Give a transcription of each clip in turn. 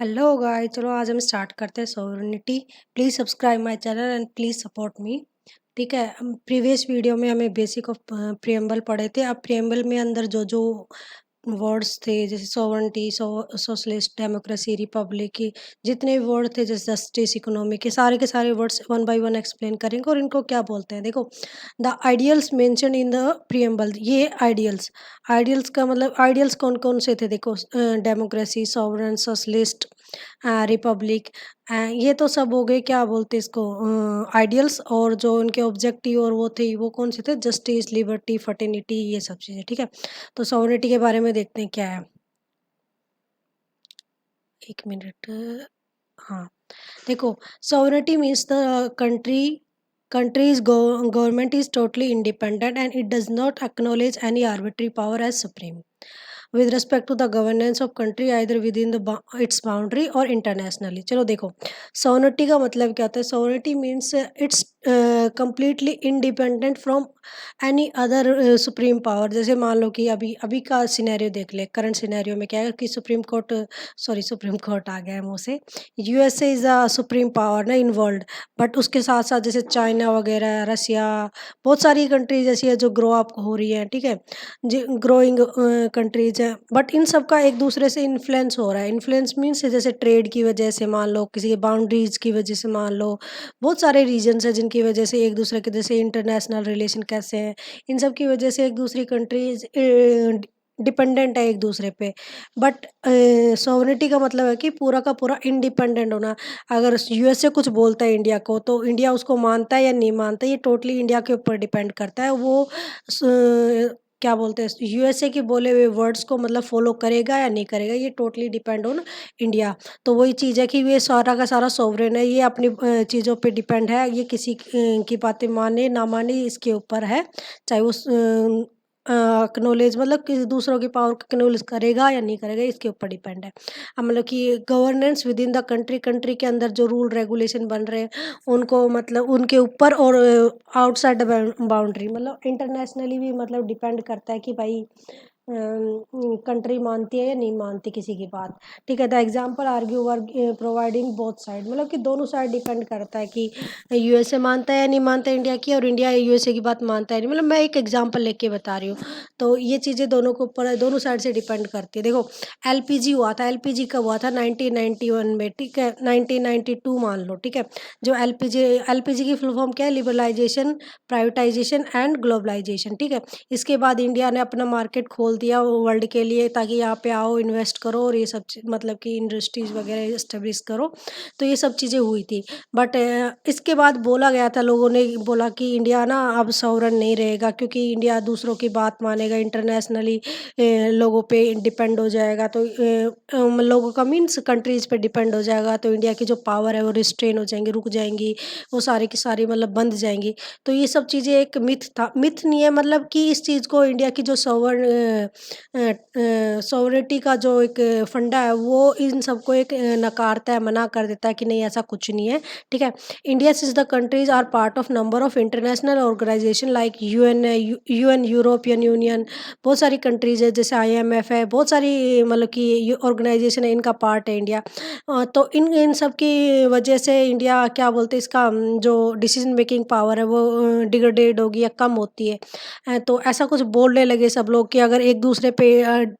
Hello guys, चलो आज हम स्टार्ट करते हैं sovereignty. Please subscribe my channel and please support me. ठीक है, प्रीवियस वीडियो में हमें बेसिक ऑफ प्रियम्बल पढ़े थे। अब प्रियम्बल में अंदर जो जो वर्ड्स थे, जैसे सॉवरेनिटी, सोशलिस्ट, डेमोक्रेसी, रिपब्लिक, जितने वर्ड थे, जैसे जस्टिस, इकोनॉमी के सारे words one by one explain करेंगे और इनको क्या बोलते हैं। देखो, the ideals mention in the preamble, ये आइडियल्स आइडियल्स का मतलब आइडियल्स कौन कौन से थे। देखो, डेमोक्रेसी, सॉवरन, सोशलिस्ट, रिपब्लिक, ये तो सब हो गए, क्या बोलते इसको, आइडियल्स। और जो उनके ऑब्जेक्टिव और वो थे, वो कौन से थे, जस्टिस, लिबर्टी, फर्टिनिटी, ये सब चीज़ें। ठीक है, तो सॉवरेनिटी के बारे में देखते हैं क्या है। एक मिनट। हाँ, देखो, sovereignty means the country's government is totally independent and it does not acknowledge any arbitrary power as supreme with respect to the governance of country either within the its boundary or internationally। चलो देखो, sovereignty का मतलब क्या होता है। sovereignty means it's completely independent from any other supreme power. जैसे मान लो कि अभी अभी का सिनेरियो देख ले, करंट सिनेरियो में क्या है कि सुप्रीम कोर्ट आ गया है मुँह से। USA is a supreme power ना इन वर्ल्ड, बट उसके साथ साथ जैसे चाइना वगैरह, रसिया, बहुत सारी कंट्रीज ऐसी है जो ग्रो अप हो रही है। ठीक है, ग्रोइंग कंट्रीज है, बट इन सब का एक दूसरे से इन्फ्लुएंस हो रहा है। इन्फ्लुएंस मीन्स जैसे ट्रेड की वजह से, मान लो किसी बाउंड्रीज की वजह से, मान लो बहुत सारे रीजन्स हैं जिनकी वजह से एक दूसरे के, जैसे इंटरनेशनल रिलेशन कैसे हैं, इन सब की वजह से एक दूसरी कंट्रीज डिपेंडेंट है एक दूसरे पे। बट सॉवरेनिटी का मतलब है कि पूरा का पूरा इंडिपेंडेंट होना। अगर यूएसए कुछ बोलता है इंडिया को, तो इंडिया उसको मानता है या नहीं मानता, ये टोटली इंडिया के ऊपर डिपेंड करता है। वो क्या बोलते हैं, यूएसए के बोले हुए वर्ड्स को मतलब फॉलो करेगा या नहीं करेगा, ये टोटली डिपेंड ऑन इंडिया। तो वही चीज़ है कि ये सारा का सारा सॉवरेन है, ये अपनी चीज़ों पे डिपेंड है। ये किसी की बातें माने ना माने, इसके ऊपर है। चाहे वो एक्नॉलेज मतलब कि दूसरों की पावर को एक्नॉलेज करेगा या नहीं करेगा, इसके ऊपर डिपेंड है। अब मतलब कि governance with in the country, country के अंदर जो रूल रेगुलेशन बन रहे हैं, उनको मतलब उनके ऊपर, और आउटसाइड बाउंड्री मतलब इंटरनेशनली भी मतलब डिपेंड करता है कि भाई कंट्री मानती है या नहीं मानती किसी की बात। ठीक है, the example argue work providing both side, मतलब कि दोनों साइड डिपेंड करता है कि यूएसए मानता है या नहीं मानता इंडिया की, और इंडिया यूएसए की बात मानता है नहीं। मतलब मैं एक एग्जांपल लेके बता रही हूँ। तो ये चीज़ें दोनों के ऊपर, दोनों साइड से डिपेंड करती है। देखो, एलपीजी हुआ था, एलपीजी कब हुआ था, 1991 में। ठीक है, 1992 मान लो। ठीक है, जो एलपीजी एलपीजी की फुल फॉर्म क्या है, लिबरलाइजेशन, प्राइवेटाइजेशन एंड ग्लोबलाइजेशन। ठीक है, इसके बाद इंडिया ने अपना मार्केट खोल दिया वर्ल्ड के लिए, ताकि यहाँ पे आओ, इन्वेस्ट करो, और ये सब मतलब कि इंडस्ट्रीज वगैरह इस्टेब्लिश करो। तो ये सब चीज़ें हुई थी। बट इसके बाद बोला गया था, लोगों ने बोला कि इंडिया ना अब सॉवरेन नहीं रहेगा, क्योंकि इंडिया दूसरों की बात मानेगा, इंटरनेशनली लोगों पे डिपेंड हो जाएगा। तो लोगों का मीन्स कंट्रीज़ पे डिपेंड हो जाएगा, तो इंडिया की जो पावर है वो रिस्ट्रेन हो जाएंगी, रुक जाएंगी, वो सारी की सारी मतलब बंद जाएंगी। तो ये सब चीज़ें एक मिथ था, मिथ नहीं है, मतलब कि इस चीज़ को इंडिया की जो सॉवरेनिटी का जो एक फंडा है, वो इन सबको एक नकारता है, मना कर देता है कि नहीं, ऐसा कुछ नहीं है। ठीक है, India is the countries are part of number of international organisation like UN है, यूएन, यूरोपियन यूनियन, बहुत सारी कंट्रीज है, जैसे आईएमएफ है, बहुत सारी मतलब कि ऑर्गेनाइजेशन है, इनका पार्ट है इंडिया। तो इन इन सब की वजह से इंडिया, क्या बोलते हैं इसका, जो डिसीजन मेकिंग पावर है वो डिग्रेडेड होगी या कम होती है। तो ऐसा कुछ बोलने लगे सब लोग कि अगर एक दूसरे पे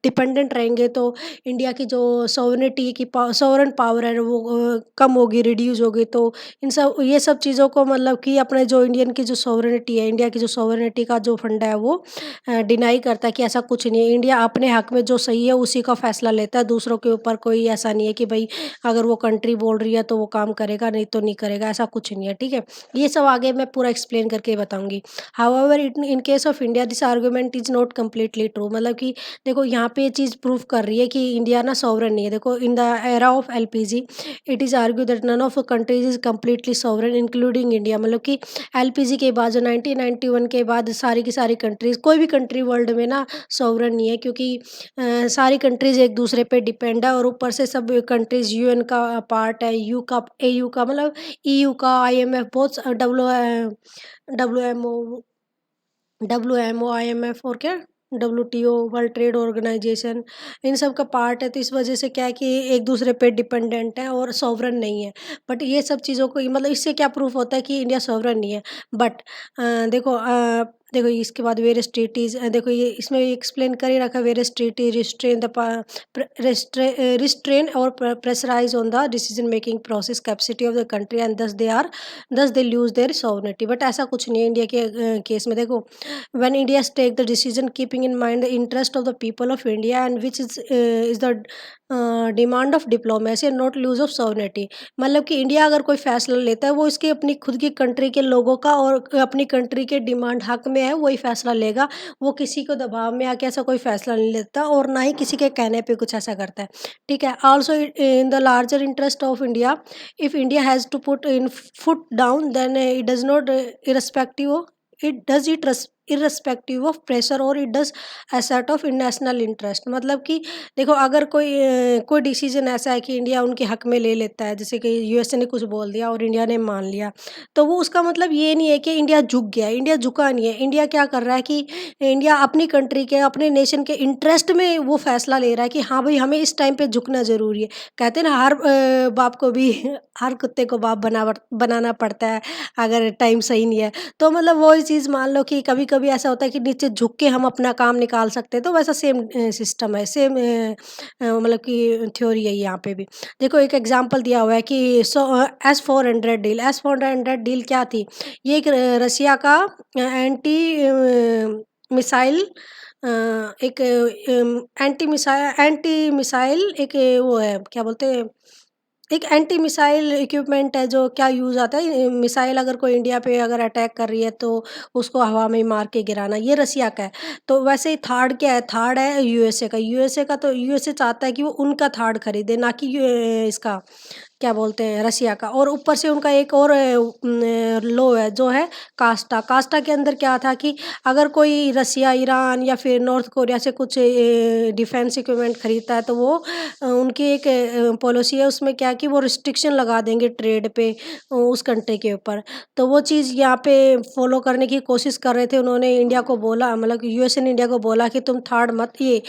डिपेंडेंट रहेंगे, तो इंडिया की जो सॉवरेनिटी की सॉवरेन पावर है वो कम होगी, रिड्यूस होगी। तो इन सब, ये सब चीज़ों को मतलब कि अपने जो इंडियन की जो सॉवरेनिटी है, इंडिया की जो सॉवरेनिटी का जो फंडा है, वो डिनाई करता है कि ऐसा कुछ नहीं है। इंडिया अपने हक में जो सही है उसी का फैसला लेता है, दूसरों के ऊपर कोई ऐसा नहीं है कि भाई अगर वो कंट्री बोल रही है तो वो काम करेगा, नहीं तो नहीं करेगा, ऐसा कुछ नहीं है। ठीक है, ये सब आगे मैं पूरा एक्सप्लेन करके बताऊंगी। However in case of India this argument is not completely true, मतलब कि देखो, यहाँ पे ये चीज़ प्रूव कर रही है कि इंडिया ना सॉवरेन नहीं है। देखो, in the era of LPG it is argue that none of countries is completely sovereign including India. मतलब कि एलपीजी के बाद, जो 1991 के बाद सारी की सारी कंट्रीज, कोई भी कंट्री वर्ल्ड में ना सॉवरेन नहीं है, क्योंकि सारी कंट्रीज एक दूसरे पे डिपेंड है, और ऊपर से सब कंट्रीज यूएन का पार्ट है, यू का, एयू का, मतलब ईयू का, आईएमएफ, बहुत W W M O, IMF, और क्या, WTO, वर्ल्ड ट्रेड ऑर्गेनाइजेशन, इन सब का पार्ट है। तो इस वजह से क्या है कि एक दूसरे पे डिपेंडेंट है और सॉवरन नहीं है। बट ये सब चीज़ों को मतलब इससे क्या प्रूफ होता है कि इंडिया सॉवरन नहीं है। बट देखो इसके बाद वेरियस ट्रीटीज, देखो ये इसमें एक्सप्लेन कर ही रखा, वेरियस ट्रीटी रिस्ट्रेन और pressurise on the decision making process capacity of the country and thus they lose their sovereignty. But ऐसा कुछ नहीं है इंडिया के केस में। देखो, when India take the decision keeping in mind the interest of the people of India and which is the demand of diplomacy and not lose of sovereignty। मतलब कि India अगर कोई फैसला लेता है वो इसके अपनी खुद की कंट्री के लोगों का और अपनी कंट्री के डिमांड हक में है, वही फैसला लेगा। वो किसी को दबाव में आके ऐसा कोई फैसला नहीं लेता और ना ही किसी के कहने पे कुछ ऐसा करता है। ठीक है। Also in the larger interest of India, if India has to put in foot down then it does not irrespective, it irrespective of pressure or it does asset of national interest। मतलब कि देखो, अगर कोई decision ऐसा है कि India उनके हक में ले लेता है, जैसे कि यूएसए ने कुछ बोल दिया और इंडिया ने मान लिया, तो वो उसका मतलब ये नहीं है कि इंडिया झुक गया। इंडिया झुका नहीं है। इंडिया क्या कर रहा है कि इंडिया अपनी कंट्री के, अपने नेशन के इंटरेस्ट में वो फैसला ले रहा है कि हाँ भाई, हमें इस टाइम पे झुकना ज़रूरी है। कहते हैं ना, हर बाप को भी हर कुत्ते को बाप बनाना पड़ता है अगर टाइम सही नहीं है। तो मतलब वही चीज़ मान लो कि कभी-कभी ऐसा होता है कि नीचे झुक के हम अपना काम निकाल सकते हैं, तो वैसा सेम सिस्टम है, सेम मतलब कि थ्योरी है यहाँ पे भी। देखो, एक एग्ज़ाम्पल दिया हुआ है कि एस-400 डील, एस-400 डील क्या थी? ये एक रसिया का एंटी मिसाइल एक एंटी मिसाइल एक वो है, क्या बोलते हैं, एक एंटी मिसाइल इक्विपमेंट है जो क्या यूज़ आता है, मिसाइल अगर कोई इंडिया पे अगर अटैक कर रही है तो उसको हवा में मार के गिराना, ये रसिया का है। तो वैसे ही थार्ड क्या है? थार्ड है यूएसए का। यूएसए का तो यूएसए चाहता है कि वो उनका थार्ड खरीदे, ना कि इसका क्या बोलते हैं, रसिया का। और ऊपर से उनका एक और लो है जो है कास्टा। कास्टा के अंदर क्या था कि अगर कोई रसिया, ईरान या फिर नॉर्थ कोरिया से कुछ डिफेंस इक्विपमेंट खरीदता है तो वो उनकी एक पॉलिसी है, उसमें क्या है कि वो रिस्ट्रिक्शन लगा देंगे ट्रेड पे उस कंट्री के ऊपर। तो वो चीज़ यहाँ पे फॉलो करने की कोशिश कर रहे थे। उन्होंने इंडिया को बोला, मतलब यूएसए ने इंडिया को बोला कि तुम थार्ड मत, ये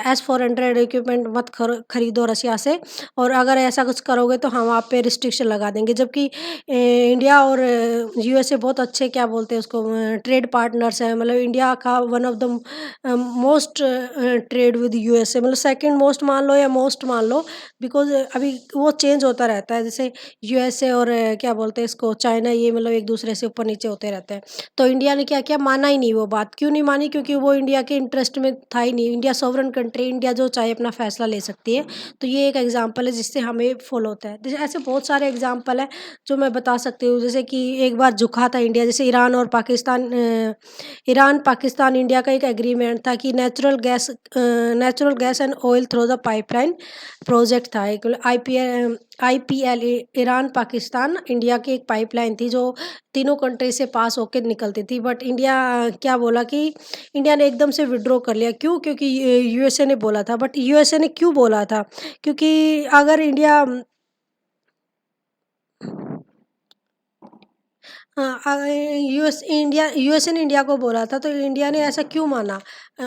एस-400 इक्विपमेंट मत खरीदो रसिया से, और अगर ऐसा कुछ करोगे तो हम आप पे रिस्ट्रिक्शन लगा देंगे। जबकि इंडिया और यूएसए बहुत अच्छे, क्या बोलते हैं उसको, ट्रेड पार्टनर्स हैं। मतलब इंडिया का one of the most trade with USA, मतलब सेकंड मोस्ट मान लो या मोस्ट मान लो, बिकॉज़ अभी वो चेंज होता रहता है। जैसे यूएसए और क्या बोलते हैं इसको, चाइना, ये मतलब एक दूसरे से ऊपर नीचे होते रहते हैं। तो इंडिया ने क्या किया? माना ही नहीं वो बात। क्यों नहीं मानी? क्योंकि वो इंडिया के इंटरेस्ट में था ही नहीं। इंडिया सॉवरेन कंट्री, इंडिया जो चाहे अपना फैसला ले सकती है। तो ये एक एग्जांपल है जिससे हमें फॉलो होता है। जैसे ऐसे बहुत सारे एग्जांपल हैं जो मैं बता सकती हूँ। जैसे कि एक बार झुका था इंडिया, जैसे ईरान पाकिस्तान इंडिया का एक एग्रीमेंट था कि natural gas and oil through the pipeline project था। एक आईपीएल, ईरान पाकिस्तान इंडिया की एक पाइपलाइन थी जो तीनों कंट्री से पास होकर निकलती थी। बट इंडिया क्या बोला कि इंडिया ने एकदम से विड्रॉ कर लिया। क्यों? क्योंकि यूएसए ने बोला था। बट यूएसए ने क्यों बोला था? क्योंकि अगर इंडिया हाँ, यूएसए ने इंडिया को बोला था, तो इंडिया ने ऐसा क्यों माना?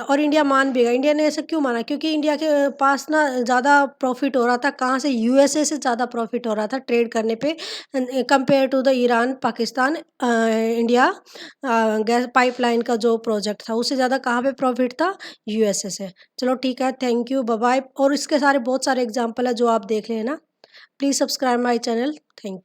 और इंडिया मान भी गया। इंडिया ने ऐसा क्यों माना? क्योंकि इंडिया के पास ना ज़्यादा प्रॉफिट हो रहा था। कहाँ से? यूएसए से ज़्यादा प्रॉफिट हो रहा था ट्रेड करने पे, compare to the Iran Pakistan India gas pipeline का जो प्रोजेक्ट था, उससे ज़्यादा कहाँ पे प्रॉफिट था? यूएसए से। चलो ठीक है, थैंक यू, बाय बाय। और इसके सारे बहुत सारे एग्जाम्पल है जो आप देख लेना। Please subscribe my channel. Thank